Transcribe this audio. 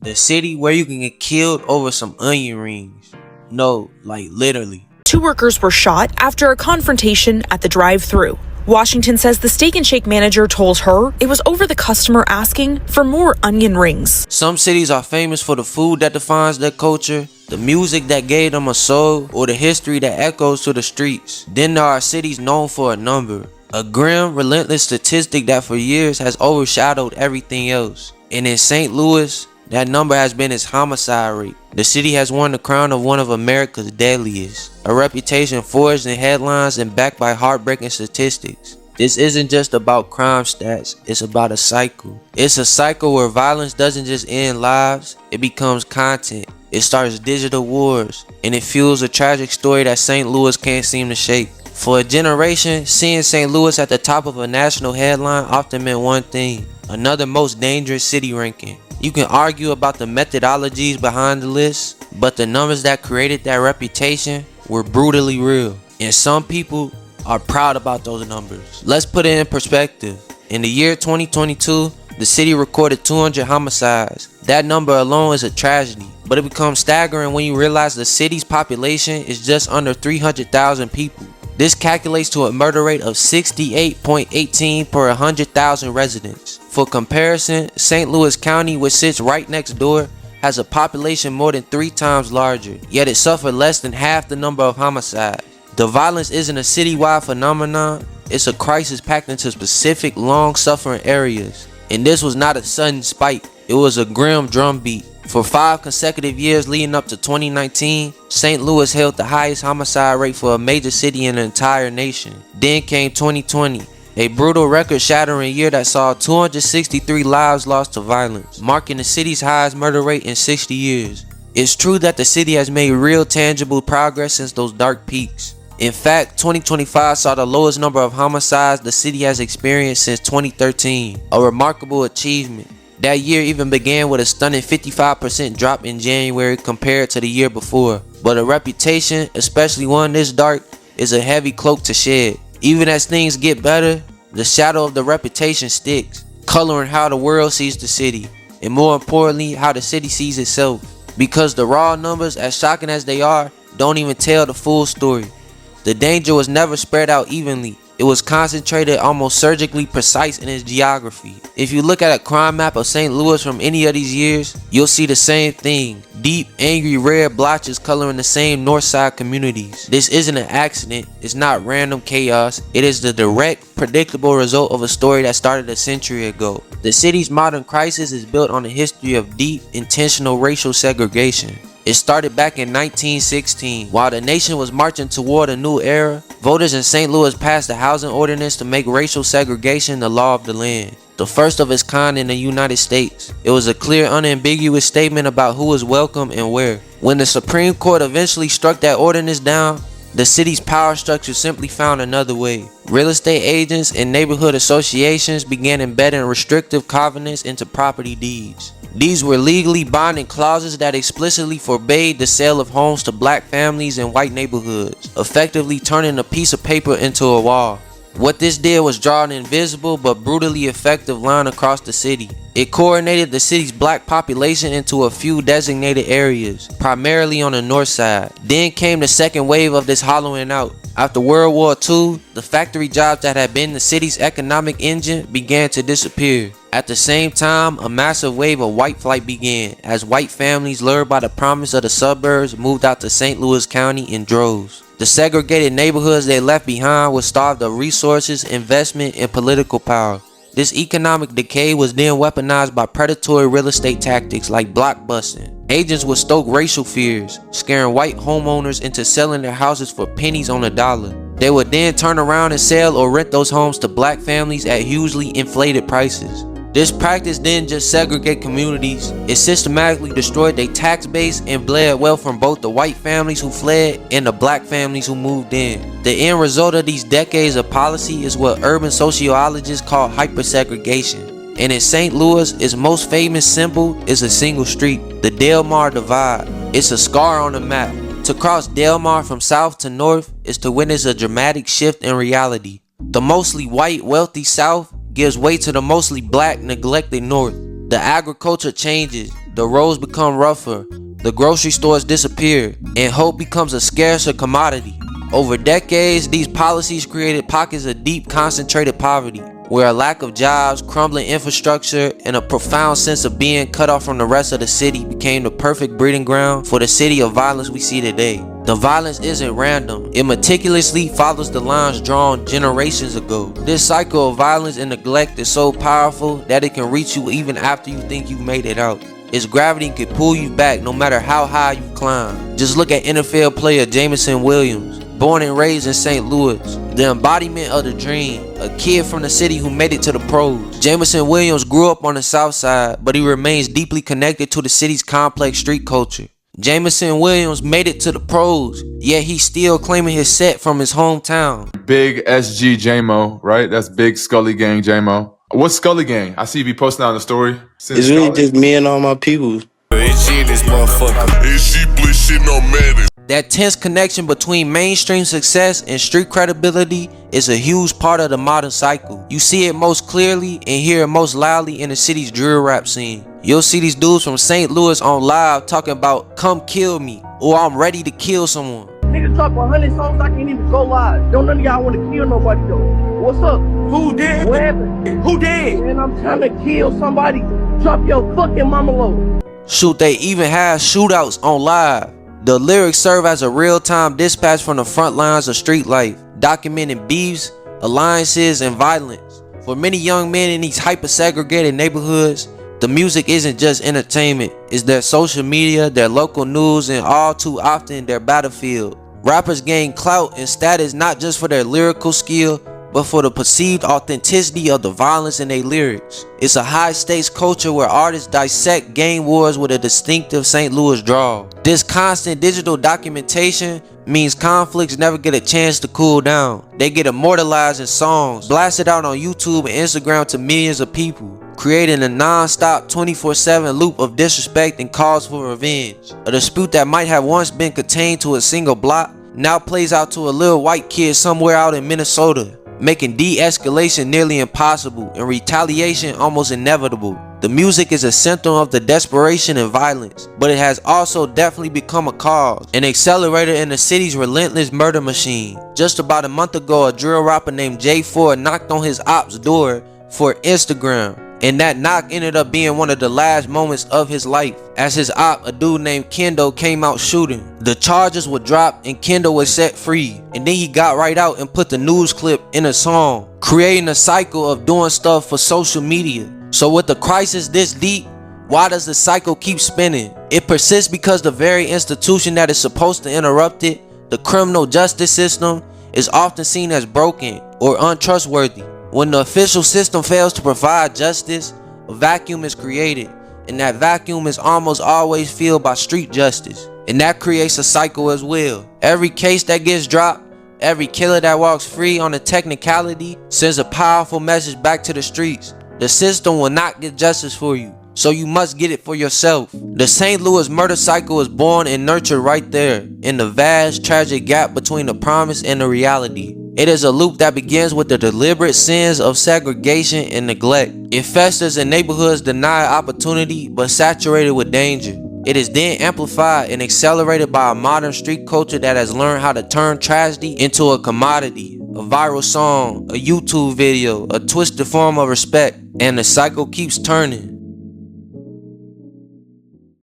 The city where you can get killed over some onion rings. No, like literally. 2 workers were shot after a confrontation at the drive-thru. Washington says the Steak and Shake manager told her it was over the customer asking for more onion rings. Some cities are famous for the food that defines their culture, the music that gave them a soul, or the history that echoes to the streets. Then there are cities known for a number, a grim, relentless statistic that for years has overshadowed everything else. And in St. Louis, that number has been its homicide rate. The city has won the crown of one of America's deadliest, a reputation forged in headlines and backed by heartbreaking statistics. This isn't just about crime stats, it's about a cycle. It's a cycle where violence doesn't just end lives, it becomes content. It starts digital wars, and it fuels a tragic story that St. Louis can't seem to shake. For a generation, seeing St. Louis at the top of a national headline often meant one thing: another most dangerous city ranking. You can argue about the methodologies behind the list, but the numbers that created that reputation were brutally real. And some people are proud about those numbers. Let's put it in perspective. In the year 2022, the city recorded 200 homicides. That number alone is a tragedy, but it becomes staggering when you realize the city's population is just under 300,000 people. This calculates to a murder rate of 68.18 per 100,000 residents. For comparison, St. Louis County, which sits right next door, has a population more than 3 times larger, yet it suffered less than half the number of homicides. The violence isn't a citywide phenomenon, it's a crisis packed into specific, long-suffering areas. And this was not a sudden spike, it was a grim drumbeat. For 5 consecutive years leading up to 2019, St. Louis held the highest homicide rate for a major city in the entire nation. Then came 2020, a brutal record-shattering year that saw 263 lives lost to violence, marking the city's highest murder rate in 60 years. It's true that the city has made real tangible progress since those dark peaks. In fact, 2025 saw the lowest number of homicides the city has experienced since 2013, a remarkable achievement. That year even began with a stunning 55% drop in January compared to the year before. But a reputation, especially one this dark, is a heavy cloak to shed. Even as things get better, the shadow of the reputation sticks, coloring how the world sees the city, and more importantly, how the city sees itself. Because the raw numbers, as shocking as they are, don't even tell the full story. The danger was never spread out evenly. It was concentrated, almost surgically precise in its geography. If you look at a crime map of St. Louis from any of these years, you'll see the same thing. Deep, angry red blotches coloring the same north side communities. This isn't an accident, it's not random chaos, it is the direct, predictable result of a story that started a century ago. The city's modern crisis is built on a history of deep, intentional racial segregation. It started back in 1916. While the nation was marching toward a new era, voters in St. Louis passed a housing ordinance to make racial segregation the law of the land, the first of its kind in the United States. It was a clear, unambiguous statement about who was welcome and where. When the Supreme Court eventually struck that ordinance down, the city's power structure simply found another way. Real estate agents and neighborhood associations began embedding restrictive covenants into property deeds. These were legally binding clauses that explicitly forbade the sale of homes to black families in white neighborhoods, effectively turning a piece of paper into a wall. What this did was draw an invisible but brutally effective line across the city. It coordinated the city's black population into a few designated areas, primarily on the north side. Then came the second wave of this hollowing out. After World War II, the factory jobs that had been the city's economic engine began to disappear. At the same time, a massive wave of white flight began, as white families lured by the promise of the suburbs moved out to St. Louis County in droves. The segregated neighborhoods they left behind were starved of resources, investment, and political power. This economic decay was then weaponized by predatory real estate tactics like blockbusting. Agents would stoke racial fears, scaring white homeowners into selling their houses for pennies on the dollar. They would then turn around and sell or rent those homes to black families at hugely inflated prices. This practice didn't just segregate communities, it systematically destroyed their tax base and bled wealth from both the white families who fled and the black families who moved in. The end result of these decades of policy is what urban sociologists call hypersegregation. And in St. Louis, its most famous symbol is a single street, the Delmar Divide. It's a scar on the map. To cross Delmar from south to north is to witness a dramatic shift in reality. The mostly white, wealthy south gives way to the mostly black, neglected north. The agriculture changes, the roads become rougher, the grocery stores disappear, and hope becomes a scarcer commodity. Over decades, these policies created pockets of deep, concentrated poverty, where a lack of jobs, crumbling infrastructure, and a profound sense of being cut off from the rest of the city became the perfect breeding ground for the city of violence we see today. The violence isn't random. It meticulously follows the lines drawn generations ago. This cycle of violence and neglect is so powerful that it can reach you even after you think you've made it out. Its gravity can pull you back no matter how high you climb. Just look at NFL player Jameson Williams. Born and raised in St. Louis, the embodiment of the dream, a kid from the city who made it to the pros. Jameson Williams grew up on the south side, but he remains deeply connected to the city's complex street culture. Jameson Williams made it to the pros, yet he's still claiming his set from his hometown. Big SG J-Mo, right? That's Big Scully Gang J-Mo. What's Scully Gang? I see you be posting on the story. It's really just me and all my people. That tense connection between mainstream success and street credibility is a huge part of the modern cycle. You see it most clearly and hear it most loudly in the city's drill rap scene. You'll see these dudes from St. Louis on live talking about "come kill me" or "I'm ready to kill someone." Niggas talk 100 songs, I can't even go live. Don't none of y'all want to kill nobody though. What's up? Who did? What happened? Who did? Man, I'm trying to kill somebody. Drop your fucking mama low. Shoot, they even have shootouts on live. The lyrics serve as a real-time dispatch from the front lines of street life, documenting beefs, alliances, and violence. For many young men in these hyper-segregated neighborhoods, the music isn't just entertainment, it's their social media, their local news, and all too often their battlefield. Rappers gain clout and status not just for their lyrical skill, but for the perceived authenticity of the violence in their lyrics. It's a high-stakes culture where artists dissect gang wars with a distinctive St. Louis drawl. This constant digital documentation means conflicts never get a chance to cool down. They get immortalized in songs, blasted out on YouTube and Instagram to millions of people, creating a non-stop 24/7 loop of disrespect and calls for revenge. A dispute that might have once been contained to a single block now plays out to a little white kid somewhere out in Minnesota, making de-escalation nearly impossible and retaliation almost inevitable. The music is a symptom of the desperation and violence, but it has also definitely become a cause, an accelerator in the city's relentless murder machine. Just about a month ago, a drill rapper named J4 knocked on his op's door for Instagram, and that knock ended up being one of the last moments of his life, as his op, a dude named Kendo, came out shooting. The charges were dropped and Kendo was set free, and then he got right out and put the news clip in a song, creating a cycle of doing stuff for social media. So with the crisis this deep, why does the cycle keep spinning? It persists because the very institution that is supposed to interrupt it, the criminal justice system, is often seen as broken or untrustworthy. When the official system fails to provide justice, a vacuum is created, and that vacuum is almost always filled by street justice. And that creates a cycle as well. Every case that gets dropped, every killer that walks free on a technicality sends a powerful message back to the streets. The system will not get justice for you, so you must get it for yourself. The St. Louis murder cycle is born and nurtured right there, in the vast, tragic gap between the promise and the reality. It is a loop that begins with the deliberate sins of segregation and neglect. It festers in neighborhoods denied opportunity but saturated with danger. It is then amplified and accelerated by a modern street culture that has learned how to turn tragedy into a commodity, a viral song, a YouTube video, a twisted form of respect, and the cycle keeps turning.